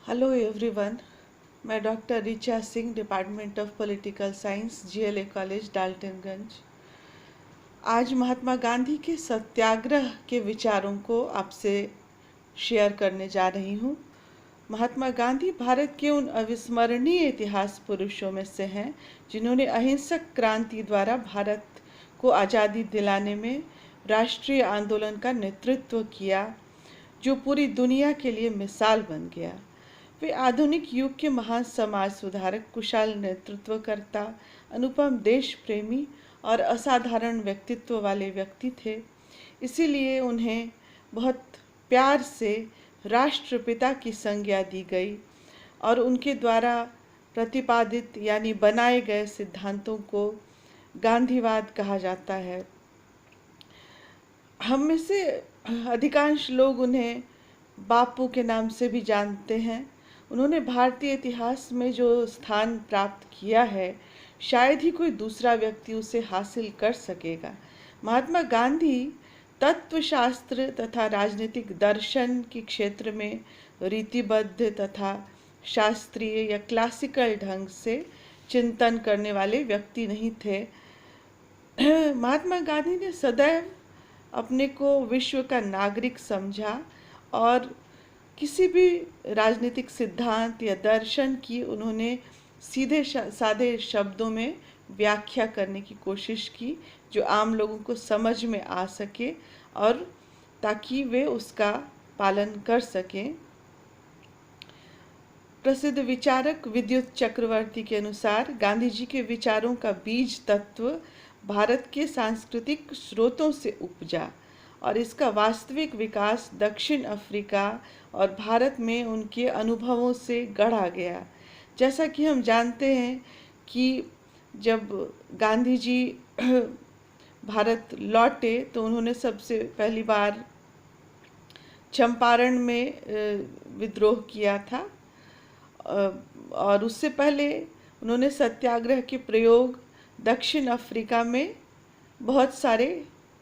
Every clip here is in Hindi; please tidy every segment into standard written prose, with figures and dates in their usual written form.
Hello everyone. मैं doctor Richa Singh, department of political science, GLA college, Daltonganj. आज महात्मा गांधी के सत्याग्रह के विचारों को आपसे शेयर करने जा रही हूँ। महात्मा गांधी भारत के उन अविस्मरणीय इतिहास पुरुषों में से हैं जिन्होंने अहिंसक क्रांति द्वारा भारत को आज़ादी दिलाने में राष्ट्रीय आंदोलन का नेतृत्व किया, जो पूरी दुनिया के लिए मिसाल बन गया। वे आधुनिक युग के महान समाज सुधारक, कुशल नेतृत्वकर्ता, अनुपम देश प्रेमी और असाधारण व्यक्तित्व वाले व्यक्ति थे। इसीलिए उन्हें बहुत प्यार से राष्ट्रपिता की संज्ञा दी गई और उनके द्वारा प्रतिपादित यानी बनाए गए सिद्धांतों को गांधीवाद कहा जाता है। हम में से अधिकांश लोग उन्हें बापू के नाम से भी जानते हैं। उन्होंने भारतीय इतिहास में जो स्थान प्राप्त किया है, शायद ही कोई दूसरा व्यक्ति उसे हासिल कर सकेगा। महात्मा गांधी तत्वशास्त्र तथा राजनीतिक दर्शन के क्षेत्र में रीतिबद्ध तथा शास्त्रीय या क्लासिकल ढंग से चिंतन करने वाले व्यक्ति नहीं थे। महात्मा गांधी ने सदैव अपने को विश्व का नागरिक समझा और किसी भी राजनीतिक सिद्धांत या दर्शन की उन्होंने सीधे सादे शब्दों में व्याख्या करने की कोशिश की, जो आम लोगों को समझ में आ सके और ताकि वे उसका पालन कर सकें। प्रसिद्ध विचारक विद्युत चक्रवर्ती के अनुसार गांधी जी के विचारों का बीज तत्व भारत के सांस्कृतिक स्रोतों से उपजा और इसका वास्तविक विकास दक्षिण अफ्रीका और भारत में उनके अनुभवों से गढ़ा गया। जैसा कि हम जानते हैं कि जब गांधी जी भारत लौटे तो उन्होंने सबसे पहली बार चंपारण में विद्रोह किया था और उससे पहले उन्होंने सत्याग्रह के प्रयोग दक्षिण अफ्रीका में बहुत सारे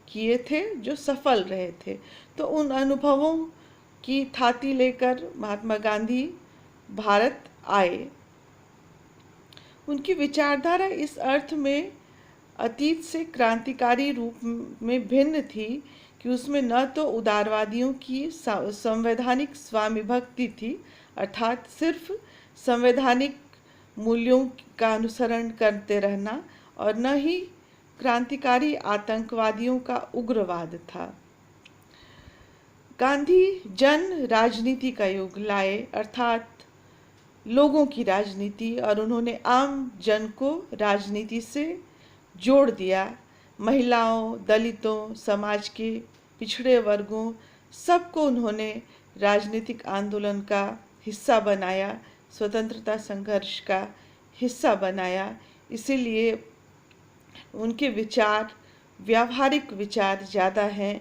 किए थे जो सफल रहे थे। तो उन अनुभवों की थाती लेकर महात्मा गांधी भारत आए। उनकी विचारधारा इस अर्थ में अतीत से क्रांतिकारी रूप में भिन्न थी कि उसमें न तो उदारवादियों की संवैधानिक स्वामी भक्ति थी, अर्थात सिर्फ संवैधानिक मूल्यों का अनुसरण करते रहना, और न ही क्रांतिकारी आतंकवादियों का उग्रवाद था। गांधी जन राजनीति का युग लाए, अर्थात लोगों की राजनीति, और उन्होंने आम जन को राजनीति से जोड़ दिया। महिलाओं, दलितों, समाज के पिछड़े वर्गों, सबको उन्होंने राजनीतिक आंदोलन का हिस्सा बनाया, स्वतंत्रता संघर्ष का हिस्सा बनाया। इसीलिए उनके विचार व्यावहारिक विचार ज़्यादा हैं,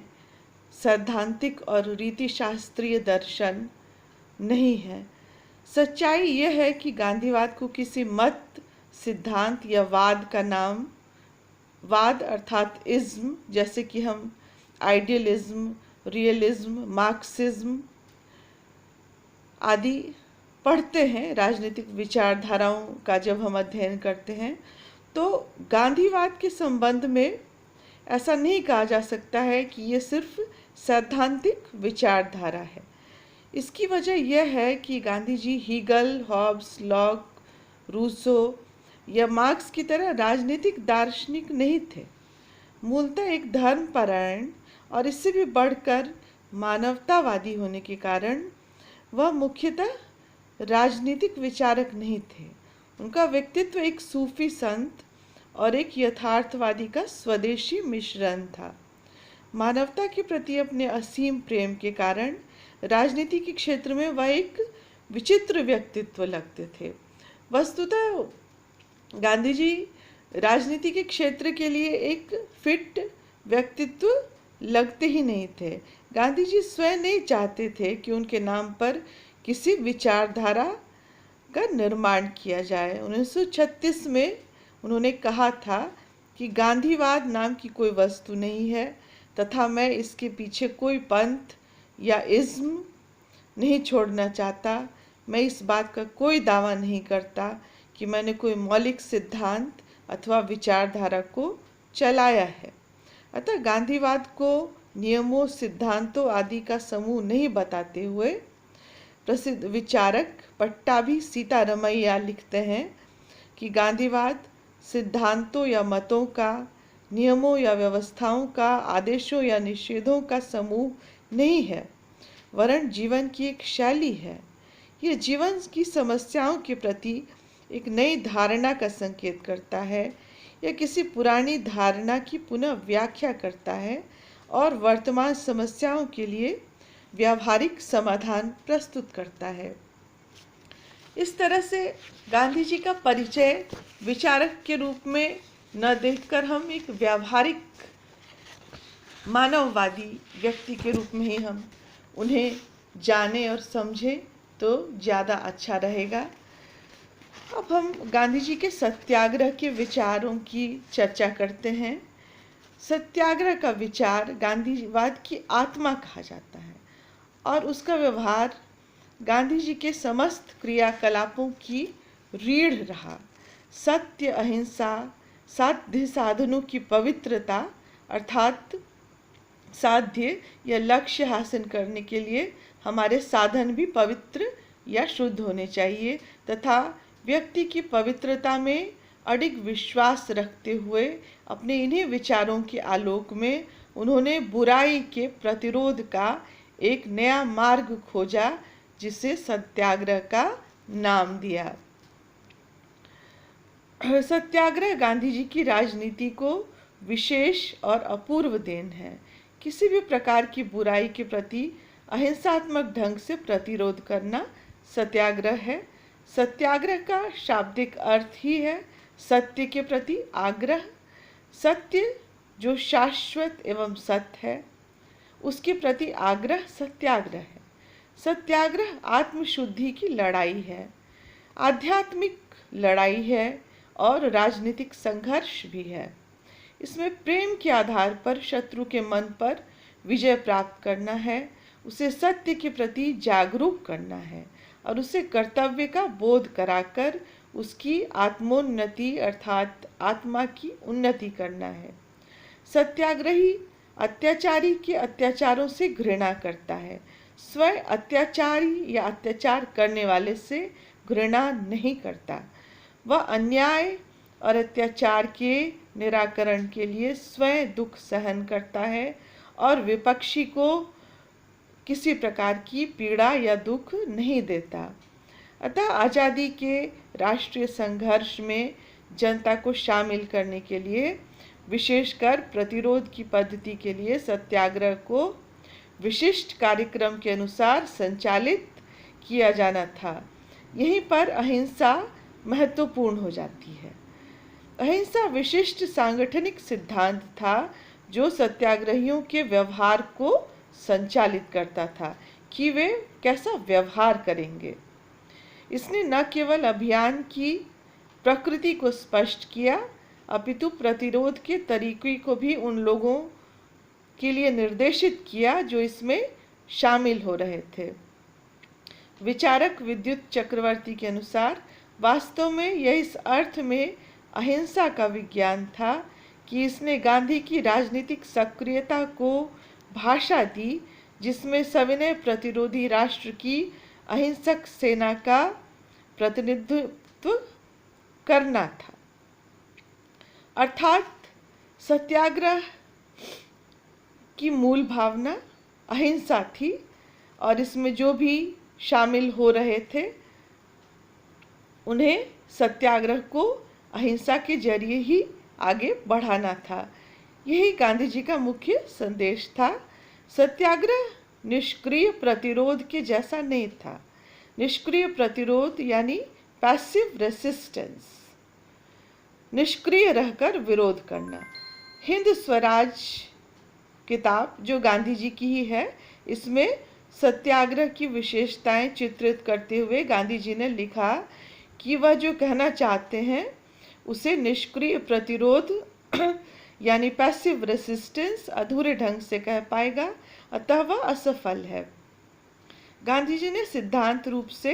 सैद्धांतिक और रीतिशास्त्रीय दर्शन नहीं है। सच्चाई यह है कि गांधीवाद को किसी मत, सिद्धांत या वाद का नाम, वाद अर्थात इज्म, जैसे कि हम आइडियलिज्म, रियलिज्म, मार्क्सिज्म आदि पढ़ते हैं, राजनीतिक विचारधाराओं का जब हम अध्ययन करते हैं, तो गांधीवाद के संबंध में ऐसा नहीं कहा जा सकता है कि ये सिर्फ सैद्धांतिक विचारधारा है। इसकी वजह यह है कि Gandhi ji Hegel, Hobbs, lock, Rousseau या मार्क्स की तरह राजनीतिक दार्शनिक नहीं थे। मूलतः एक धर्मपरायण और इससे भी बढ़कर मानवतावादी होने के कारण वह मुख्यतः राजनीतिक विचारक नहीं थे। उनका व्यक्तित्व एक सूफी संत और एक यथार्थवादी का स्वदेशी मिश्रण था। मानवता के प्रति अपने असीम प्रेम के कारण राजनीति के क्षेत्र में वह एक विचित्र व्यक्तित्व लगते थे। वस्तुतः गांधी जी राजनीति के क्षेत्र के लिए एक फिट व्यक्तित्व लगते ही नहीं थे। गांधी जी स्वयं नहीं चाहते थे कि उनके नाम पर किसी विचारधारा का निर्माण किया जाए। 1936 में उन्होंने कहा था कि गांधीवाद नाम की कोई वस्तु नहीं है तथा मैं इसके पीछे कोई पंथ या इज्म नहीं छोड़ना चाहता। मैं इस बात का कोई दावा नहीं करता कि मैंने कोई मौलिक सिद्धांत अथवा विचारधारा को चलाया है। अतः गांधीवाद को नियमों, सिद्धांतों आदि का समूह नहीं बताते हुए प्रसिद्ध विचारक पट्टाभी सीतारमैया लिखते हैं कि गांधीवाद सिद्धांतों या मतों का, नियमों या व्यवस्थाओं का, आदेशों या निषेधों का समूह नहीं है, वरन जीवन की एक शैली है। यह जीवन की समस्याओं के प्रति एक नई धारणा का संकेत करता है या किसी पुरानी धारणा की पुनः व्याख्या करता है और वर्तमान समस्याओं के लिए व्यावहारिक समाधान प्रस्तुत करता है। इस तरह से गांधी जी का परिचय विचारक के रूप में न देखकर हम एक व्यावहारिक मानववादी व्यक्ति के रूप में ही हम उन्हें जाने और समझें तो ज़्यादा अच्छा रहेगा। अब हम गांधी जी के सत्याग्रह के विचारों की चर्चा करते हैं। सत्याग्रह का विचार गांधीवाद की आत्मा कहा जाता है और उसका व्यवहार गांधी जी के समस्त क्रियाकलापों की रीढ़ रहा। सत्य, अहिंसा, साध्य साधनों की पवित्रता अर्थात साध्य या लक्ष्य हासिल करने के लिए हमारे साधन भी पवित्र या शुद्ध होने चाहिए तथा व्यक्ति की पवित्रता में अडिग विश्वास रखते हुए अपने इन्हीं विचारों के आलोक में उन्होंने बुराई के प्रतिरोध का एक नया मार्ग खोजा जिसे सत्याग्रह का नाम दिया। सत्याग्रह गांधी जी की राजनीति को विशेष और अपूर्व देन है। किसी भी प्रकार की बुराई के प्रति अहिंसात्मक ढंग से प्रतिरोध करना सत्याग्रह है। सत्याग्रह का शाब्दिक अर्थ ही है सत्य के प्रति आग्रह। सत्य जो शाश्वत एवं सत्य है उसके प्रति आग्रह सत्याग्रह है। सत्याग्रह आत्मशुद्धि की लड़ाई है, आध्यात्मिक लड़ाई है और राजनीतिक संघर्ष भी है। इसमें प्रेम के आधार पर शत्रु के मन पर विजय प्राप्त करना है, उसे सत्य के प्रति जागरूक करना है और उसे कर्तव्य का बोध कराकर उसकी आत्मोन्नति अर्थात आत्मा की उन्नति करना है। सत्याग्रही अत्याचारी के अत्याचारों से घृणा करता है, स्वयं अत्याचारी या अत्याचार करने वाले से घृणा नहीं करता। वह अन्याय और अत्याचार के निराकरण के लिए स्वयं दुख सहन करता है और विपक्षी को किसी प्रकार की पीड़ा या दुख नहीं देता। अतः आज़ादी के राष्ट्रीय संघर्ष में जनता को शामिल करने के लिए, विशेषकर प्रतिरोध की पद्धति के लिए सत्याग्रह को विशिष्ट कार्यक्रम के अनुसार संचालित किया जाना था। यहीं पर अहिंसा महत्वपूर्ण हो जाती है। अहिंसा विशिष्ट सांगठनिक सिद्धांत था जो सत्याग्रहियों के व्यवहार को संचालित करता था कि वे कैसा व्यवहार करेंगे। इसने न केवल अभियान की प्रकृति को स्पष्ट किया अपितु प्रतिरोध के तरीके को भी उन लोगों के लिए निर्देशित किया जो इसमें शामिल हो रहे थे। विचारक विद्युत चक्रवर्ती के अनुसार वास्तव में यह इस अर्थ में अहिंसा का विज्ञान था कि इसने गांधी की राजनीतिक सक्रियता को भाषा दी जिसमें सविनय प्रतिरोधी राष्ट्र की अहिंसक सेना का प्रतिनिधित्व करना था। अर्थात सत्याग्रह की मूल भावना अहिंसा थी और इसमें जो भी शामिल हो रहे थे उन्हें सत्याग्रह को अहिंसा के जरिए ही आगे बढ़ाना था। यही गांधी जी का मुख्य संदेश था। सत्याग्रह निष्क्रिय प्रतिरोध के जैसा नहीं था। निष्क्रिय प्रतिरोध यानी पैसिव रेसिस्टेंस, निष्क्रिय रहकर विरोध करना। हिंद स्वराज किताब जो गांधी जी की ही है, इसमें सत्याग्रह की विशेषताएं चित्रित करते हुए गांधी जी ने लिखा कि वह जो कहना चाहते हैं उसे निष्क्रिय प्रतिरोध यानी पैसिव रेसिस्टेंस अधूरे ढंग से कह पाएगा, अतः वह असफल है। गांधी जी ने सिद्धांत रूप से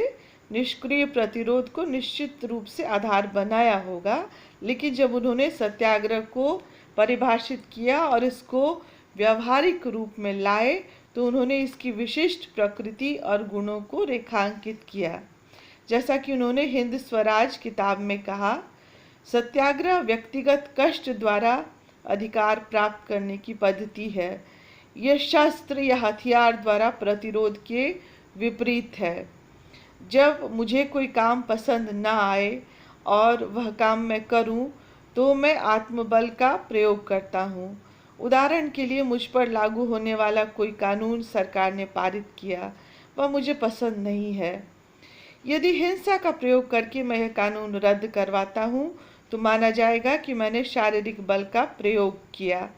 निष्क्रिय प्रतिरोध को निश्चित रूप से आधार बनाया होगा, लेकिन जब उन्होंने सत्याग्रह को परिभाषित किया और इसको व्यावहारिक रूप में लाए तो उन्होंने इसकी विशिष्ट प्रकृति और गुणों को रेखांकित किया। जैसा कि उन्होंने हिंद स्वराज किताब में कहा, सत्याग्रह व्यक्तिगत कष्ट द्वारा अधिकार प्राप्त करने की पद्धति है। यह शस्त्र या हथियार द्वारा प्रतिरोध के विपरीत है। जब मुझे कोई काम पसंद न आए और वह काम मैं करूं, तो मैं आत्मबल का प्रयोग करता हूं। उदाहरण के लिए, मुझ पर लागू होने वाला कोई कानून सरकार ने पारित किया, वह मुझे पसंद नहीं है। यदि हिंसा का प्रयोग करके मैं यह कानून रद्द करवाता हूं, तो माना जाएगा कि मैंने शारीरिक बल का प्रयोग किया।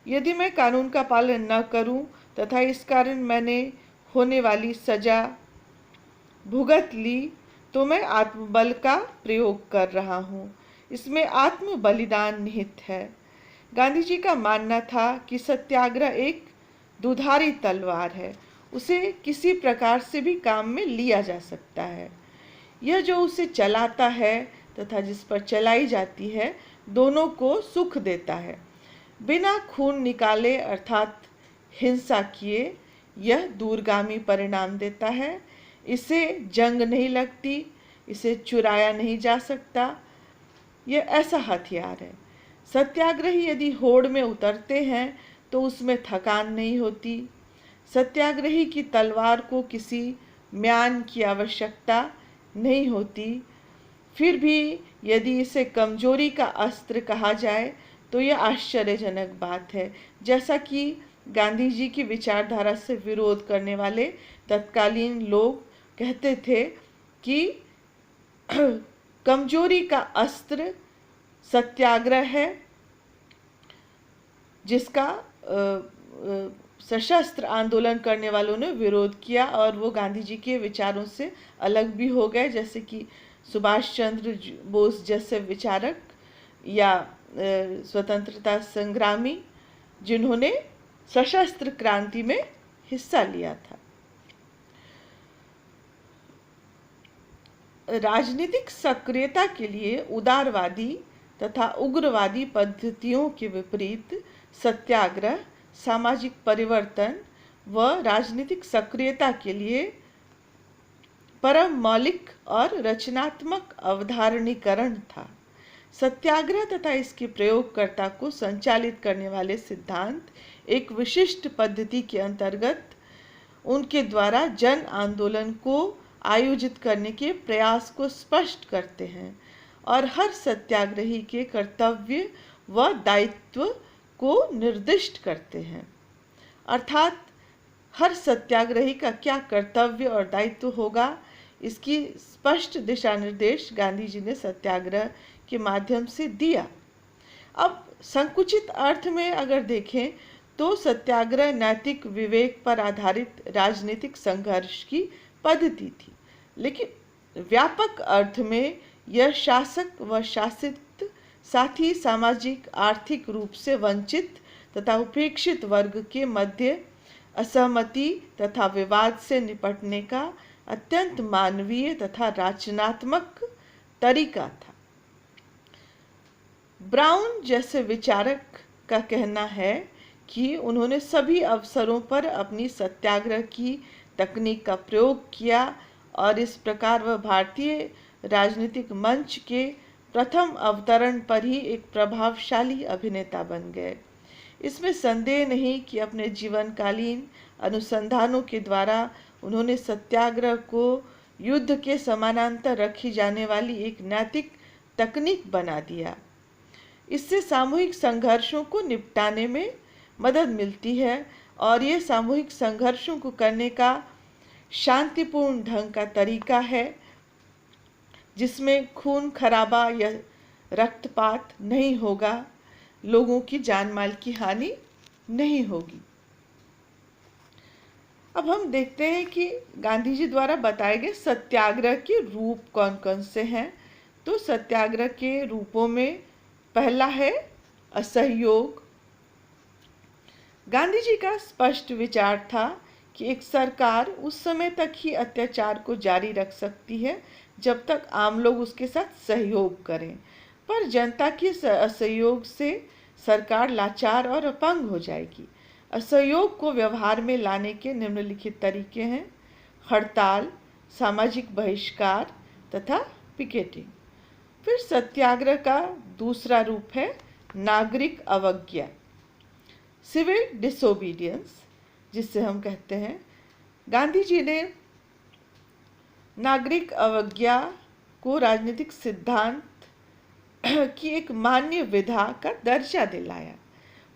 यदि मैं कानून का पालन न करूं तथा इस कारण मैंने होने वाली सजा भुगत ली, तो मैं आत्मबल का प्रयोग कर रहा हूं। इसमें आत्म बलिदान निहित है। गांधी जी का मानना था कि सत्याग्रह एक दुधारी तलवार है, उसे किसी प्रकार से भी काम में लिया जा सकता है। यह जो उसे चलाता है तथा जिस पर चलाई जाती है, दोनों को सुख देता है। बिना खून निकाले अर्थात हिंसा किए यह दूरगामी परिणाम देता है। इसे जंग नहीं लगती, इसे चुराया नहीं जा सकता। यह ऐसा हथियार है। सत्याग्रही यदि होड़ में उतरते हैं तो उसमें थकान नहीं होती। सत्याग्रही की तलवार को किसी म्यान की आवश्यकता नहीं होती। फिर भी यदि इसे कमजोरी का अस्त्र कहा जाए तो यह आश्चर्यजनक बात है। जैसा कि गांधी जी की विचारधारा से विरोध करने वाले तत्कालीन लोग कहते थे कि कमजोरी का अस्त्र सत्याग्रह है, जिसका सशस्त्र आंदोलन करने वालों ने विरोध किया और वो गांधी जी के विचारों से अलग भी हो गए, जैसे कि सुभाष चंद्र बोस जैसे विचारक या स्वतंत्रता संग्रामी जिन्होंने सशस्त्र क्रांति में हिस्सा लिया था। राजनीतिक सक्रियता के लिए उदारवादी तथा उग्रवादी पद्धतियों के विपरीत सत्याग्रह सामाजिक परिवर्तन व राजनीतिक सक्रियता के लिए परम मौलिक और रचनात्मक अवधारणीकरण था। सत्याग्रह तथा इसके प्रयोगकर्ता को संचालित करने वाले सिद्धांत एक विशिष्ट पद्धति के अंतर्गत उनके द्वारा जन आंदोलन को आयोजित करने के प्रयास को स्पष्ट करते हैं और हर सत्याग्रही के कर्तव्य व दायित्व को निर्दिष्ट करते हैं। अर्थात हर सत्याग्रही का क्या कर्तव्य और दायित्व होगा, इसकी स्पष्ट दिशा निर्देश गांधी जी ने सत्याग्रह के माध्यम से दिया। अब संकुचित अर्थ में अगर देखें तो सत्याग्रह नैतिक विवेक पर आधारित राजनीतिक संघर्ष की पद्धति थी, लेकिन व्यापक अर्थ में यह शासक व शासित साथ ही सामाजिक आर्थिक रूप से वंचित तथा उपेक्षित वर्ग के मध्य असहमति तथा विवाद से निपटने का अत्यंत मानवीय तथा रचनात्मक तरीका था। ब्राउन जैसे विचारक का कहना है कि उन्होंने सभी अवसरों पर अपनी सत्याग्रह की तकनीक का प्रयोग किया और इस प्रकार वह भारतीय राजनीतिक मंच के प्रथम अवतरण पर ही एक प्रभावशाली अभिनेता बन गए। इसमें संदेह नहीं कि अपने जीवनकालीन अनुसंधानों के द्वारा उन्होंने सत्याग्रह को युद्ध के समानांतर रखी जाने वाली एक नैतिक तकनीक बना दिया। इससे सामूहिक संघर्षों को निपटाने में मदद मिलती है और ये सामूहिक संघर्षों को करने का शांतिपूर्ण ढंग का तरीका है जिसमें खून खराबा या रक्तपात नहीं होगा, लोगों की जान माल की हानि नहीं होगी। अब हम देखते हैं कि गांधी जी द्वारा बताए गए सत्याग्रह के रूप कौन कौन से हैं। तो सत्याग्रह के रूपों में पहला है असहयोग। गांधी जी का स्पष्ट विचार था कि एक सरकार उस समय तक ही अत्याचार को जारी रख सकती है जब तक आम लोग उसके साथ सहयोग करें, पर जनता के असहयोग से सरकार लाचार और अपंग हो जाएगी। असहयोग को व्यवहार में लाने के निम्नलिखित तरीके हैं: हड़ताल, सामाजिक बहिष्कार तथा पिकेटिंग। फिर सत्याग्रह का दूसरा रूप है नागरिक अवज्ञा, सिविल डिसोबीडियंस, जिससे हम कहते हैं। गांधी जी ने नागरिक अवज्ञा को राजनीतिक सिद्धांत की एक मान्य विधा का दर्जा दिलाया।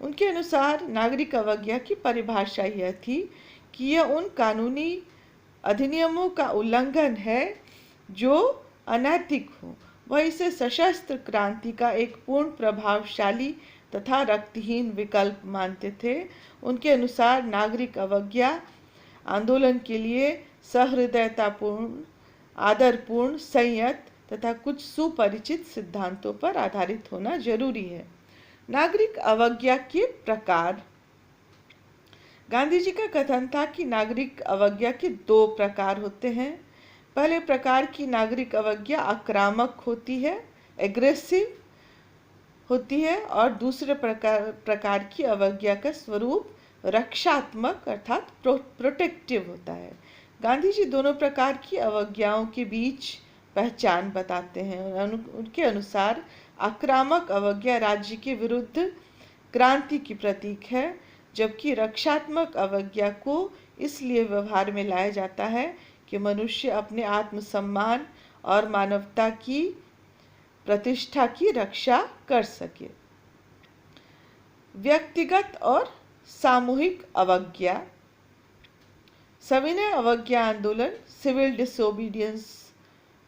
उनके अनुसार नागरिक अवज्ञा की परिभाषा यह थी कि यह उन कानूनी अधिनियमों का उल्लंघन है जो अनैतिक हो। वह इसे सशस्त्र क्रांति का एक पूर्ण प्रभावशाली तथा रक्तहीन विकल्प मानते थे। उनके अनुसार नागरिक अवज्ञा आंदोलन के लिए सहृदयतापूर्ण, आदरपूर्ण, संयत तथा कुछ सुपरिचित सिद्धांतों पर आधारित होना जरूरी है। नागरिक अवज्ञा के प्रकार। गांधी जी का कथन था कि नागरिक अवज्ञा के दो प्रकार होते हैं। पहले प्रकार की नागरिक अवज्ञा आक्रामक होती है, एग्रेसिव होती है, और दूसरे प्रकार की अवज्ञा का स्वरूप रक्षात्मक अर्थात प्रोटेक्टिव होता है। गांधी जी दोनों प्रकार की अवज्ञाओं के बीच पहचान बताते हैं। उनके अनुसार आक्रामक अवज्ञा राज्य के विरुद्ध क्रांति की प्रतीक है, जबकि रक्षात्मक अवज्ञा को इसलिए व्यवहार में लाया जाता है कि मनुष्य अपने आत्मसम्मान और मानवता की प्रतिष्ठा की रक्षा कर सके। व्यक्तिगत और सामूहिक अवज्ञा। सविनय अवज्ञा आंदोलन, सिविल डिसोबीडियंस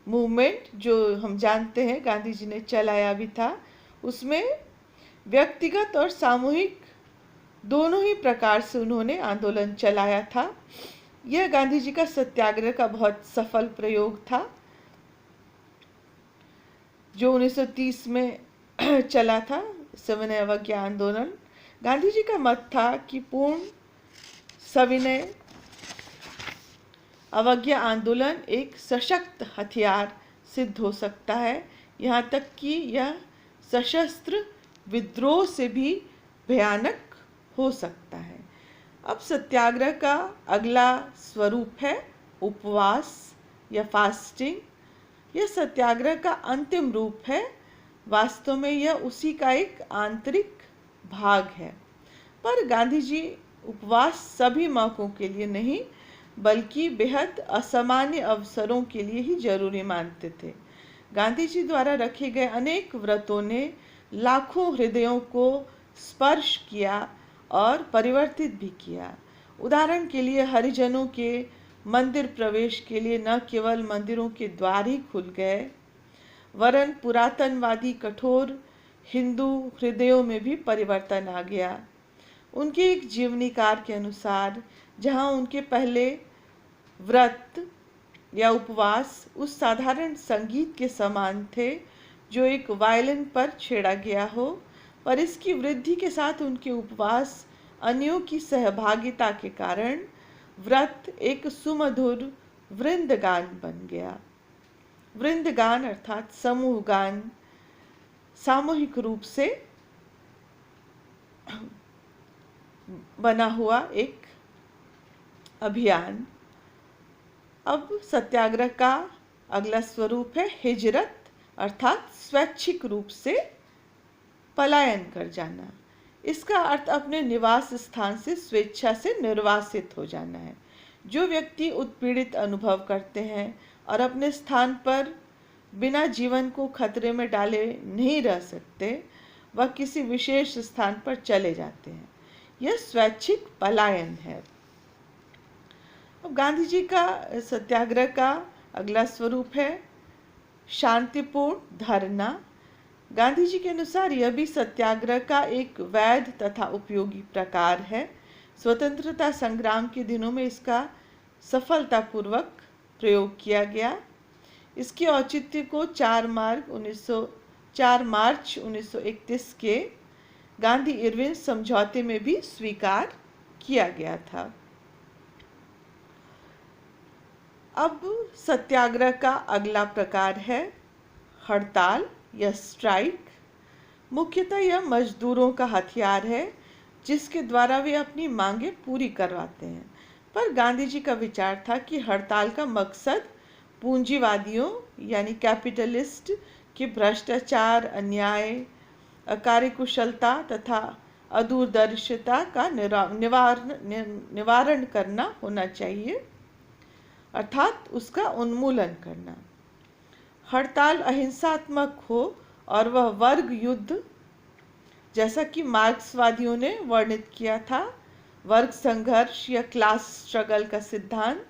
मूवमेंट, जो हम जानते हैं गांधी जी ने चलाया भी था, उसमें व्यक्तिगत और सामूहिक दोनों ही प्रकार से उन्होंने आंदोलन चलाया था। यह गांधी जी का सत्याग्रह का बहुत सफल प्रयोग था जो 1930 में चला था, सविनय अवज्ञा आंदोलन। गांधी जी का मत था कि पूर्ण सविनय अवज्ञा आंदोलन एक सशक्त हथियार सिद्ध हो सकता है, यहाँ तक कि यह सशस्त्र विद्रोह से भी भयानक हो सकता है। अब सत्याग्रह का अगला स्वरूप है उपवास या फास्टिंग। यह सत्याग्रह का अंतिम रूप है। वास्तव में यह उसी का एक आंतरिक भाग है, पर गांधी जी उपवास सभी मौकों के लिए नहीं बल्कि बेहद असामान्य अवसरों के लिए ही जरूरी मानते थे। गांधी जी द्वारा रखे गए अनेक व्रतों ने लाखों हृदयों को स्पर्श किया और परिवर्तित भी किया। उदाहरण के लिए हरिजनों के मंदिर प्रवेश के लिए न केवल मंदिरों के द्वार ही खुल गए, वरन पुरातनवादी कठोर हिंदू हृदयों में भी परिवर्तन आ गया। उनके एक जीवनीकार के अनुसार जहाँ उनके पहले व्रत या उपवास उस साधारण संगीत के समान थे जो एक वायलिन पर छेड़ा गया हो, पर इसकी वृद्धि के साथ उनके उपवास अन्यों की सहभागिता के कारण व्रत एक सुमधुर वृंदगान बन गया। वृंदगान अर्थात समूह गान, सामूहिक रूप से बना हुआ एक अभियान। अब सत्याग्रह का अगला स्वरूप है हिजरत अर्थात स्वैच्छिक रूप से पलायन कर जाना। इसका अर्थ अपने निवास स्थान से स्वेच्छा से निर्वासित हो जाना है। जो व्यक्ति उत्पीड़ित अनुभव करते हैं और अपने स्थान पर बिना जीवन को खतरे में डाले नहीं रह सकते, वह किसी विशेष स्थान पर चले जाते हैं। यह स्वैच्छिक पलायन है। अब गांधी जी का सत्याग्रह का अगला स्वरूप है शांतिपूर्ण धरना। गांधी जी के अनुसार यह भी सत्याग्रह का एक वैध तथा उपयोगी प्रकार है। स्वतंत्रता संग्राम के दिनों में इसका सफलतापूर्वक प्रयोग किया गया। इसके औचित्य को 4 मार्च 1931 के गांधी इरविन समझौते में भी स्वीकार किया गया था। अब सत्याग्रह का अगला प्रकार है हड़ताल या स्ट्राइक। मुख्यतः यह मजदूरों का हथियार है जिसके द्वारा वे अपनी मांगें पूरी करवाते हैं। पर गांधी जी का विचार था कि हड़ताल का मकसद पूंजीवादियों यानी कैपिटलिस्ट के भ्रष्टाचार, अन्याय, अकार्यकुशलता तथा अदूरदर्शिता का निवारण करना होना चाहिए, अर्थात उसका उन्मूलन करना। हड़ताल अहिंसात्मक हो और वह वर्ग युद्ध, जैसा कि मार्क्सवादियों ने वर्णित किया था, वर्ग संघर्ष या क्लास स्ट्रगल का सिद्धांत,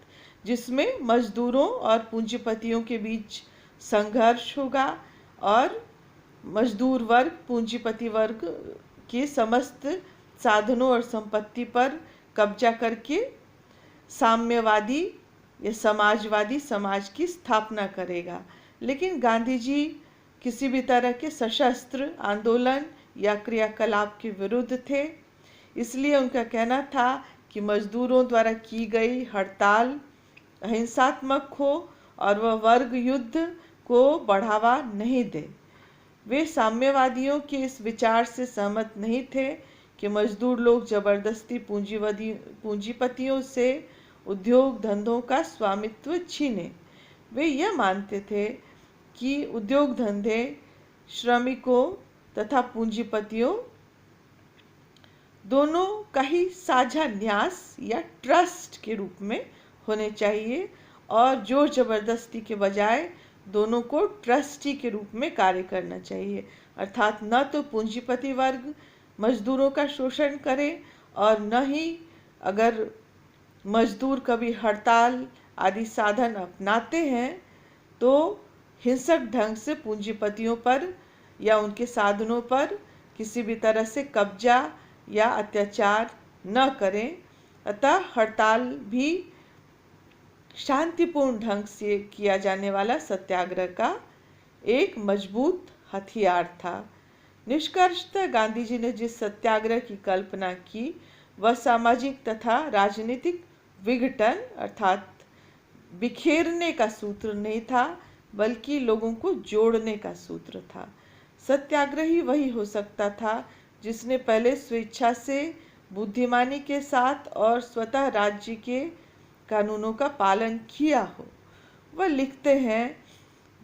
जिसमें मजदूरों और पूंजीपतियों के बीच संघर्ष होगा और मजदूर वर्ग पूंजीपति वर्ग के समस्त साधनों और संपत्ति पर कब्जा करके साम्यवादी या समाजवादी समाज की स्थापना करेगा। लेकिन गांधी जी किसी भी तरह के सशस्त्र आंदोलन या क्रियाकलाप के विरुद्ध थे, इसलिए उनका कहना था कि मजदूरों द्वारा की गई हड़ताल अहिंसात्मक हो और वह वर्ग युद्ध को बढ़ावा नहीं दे। वे साम्यवादियों के इस विचार से सहमत नहीं थे कि मजदूर लोग जबरदस्ती पूंजीपतियों से उद्योग धंधों का स्वामित्व छीने। वे यह मानते थे कि उद्योग धंधे श्रमिकों तथा पूंजीपतियों दोनों का ही साझा न्यास या ट्रस्ट के रूप में होने चाहिए और जोर जबरदस्ती के बजाय दोनों को ट्रस्टी के रूप में कार्य करना चाहिए, अर्थात न तो पूंजीपति वर्ग मजदूरों का शोषण करे और न ही अगर मजदूर कभी हड़ताल आदि साधन अपनाते हैं तो हिंसक ढंग से पूंजीपतियों पर या उनके साधनों पर किसी भी तरह से कब्जा या अत्याचार न करें। अतः हड़ताल भी शांतिपूर्ण ढंग से किया जाने वाला सत्याग्रह का एक मजबूत हथियार था। निष्कर्षतः गांधी जी ने जिस सत्याग्रह की कल्पना की वह सामाजिक तथा राजनीतिक विघटन अर्थात बिखेरने का सूत्र नहीं था, बल्कि लोगों को जोड़ने का सूत्र था। सत्याग्रही वही हो सकता था जिसने पहले स्वेच्छा से, बुद्धिमानी के साथ और स्वतः राज्य के कानूनों का पालन किया हो। वह लिखते हैं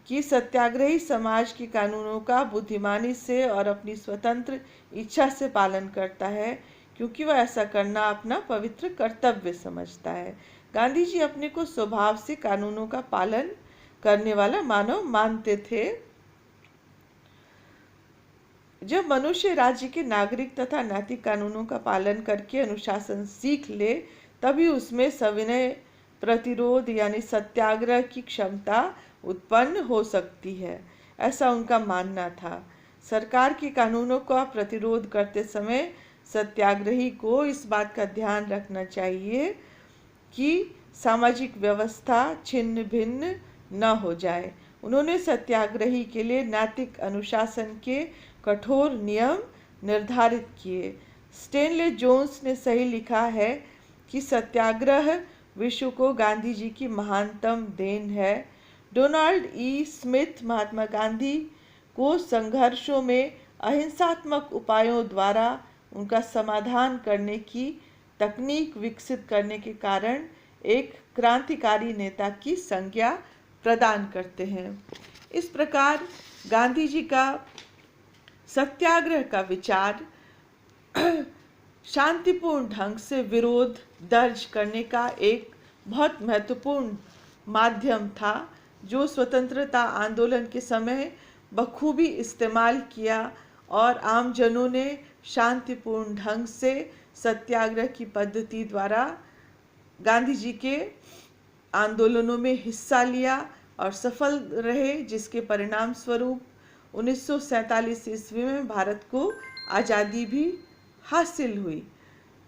कि सत्याग्रही समाज के कानूनों का बुद्धिमानी से और अपनी स्वतंत्र इच्छा से पालन करता है, क्योंकि वह ऐसा करना अपना पवित्र कर्तव्य समझता है। गांधी जी अपने को स्वभाव से कानूनों का पालन करने वाला मानव मानते थे। जब मनुष्य राज्य के नागरिक तथा नैतिक कानूनों का पालन करके अनुशासन सीख ले, तभी उसमें सविनय प्रतिरोध यानी सत्याग्रह की क्षमता उत्पन्न हो सकती है, ऐसा उनका मानना था। सरकार के कानूनों का प्रतिरोध करते समय सत्याग्रही को इस बात का ध्यान रखना चाहिए कि सामाजिक व्यवस्था छिन्न भिन्न न हो जाए। उन्होंने सत्याग्रही के लिए नैतिक अनुशासन के कठोर नियम निर्धारित किए। स्टेनले जोन्स ने सही लिखा है कि सत्याग्रह विश्व को गांधी जी की महानतम देन है। डोनाल्ड ई स्मिथ महात्मा गांधी को संघर्षों में अहिंसात्मक उपायों द्वारा उनका समाधान करने की तकनीक विकसित करने के कारण एक क्रांतिकारी नेता की संज्ञा प्रदान करते हैं। इस प्रकार गांधी जी का सत्याग्रह का विचार शांतिपूर्ण ढंग से विरोध दर्ज करने का एक बहुत महत्वपूर्ण माध्यम था, जो स्वतंत्रता आंदोलन के समय बखूबी इस्तेमाल किया और आम जनों ने शांतिपूर्ण ढंग से सत्याग्रह की पद्धति द्वारा गांधी जी के आंदोलनों में हिस्सा लिया और सफल रहे, जिसके परिणाम स्वरूप 1947 ईस्वी में भारत को आज़ादी भी हासिल हुई।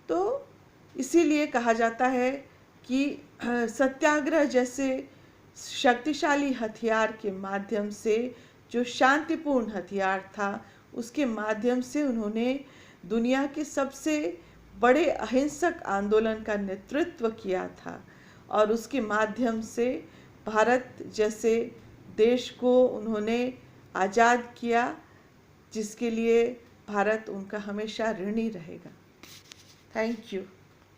तो इसीलिए कहा जाता है कि सत्याग्रह जैसे शक्तिशाली हथियार के माध्यम से, जो शांतिपूर्ण हथियार था, उसके माध्यम से उन्होंने दुनिया के सबसे बड़े अहिंसक आंदोलन का नेतृत्व किया था और उसके माध्यम से भारत जैसे देश को उन्होंने आज़ाद किया, जिसके लिए भारत उनका हमेशा ऋणी रहेगा। Thank you.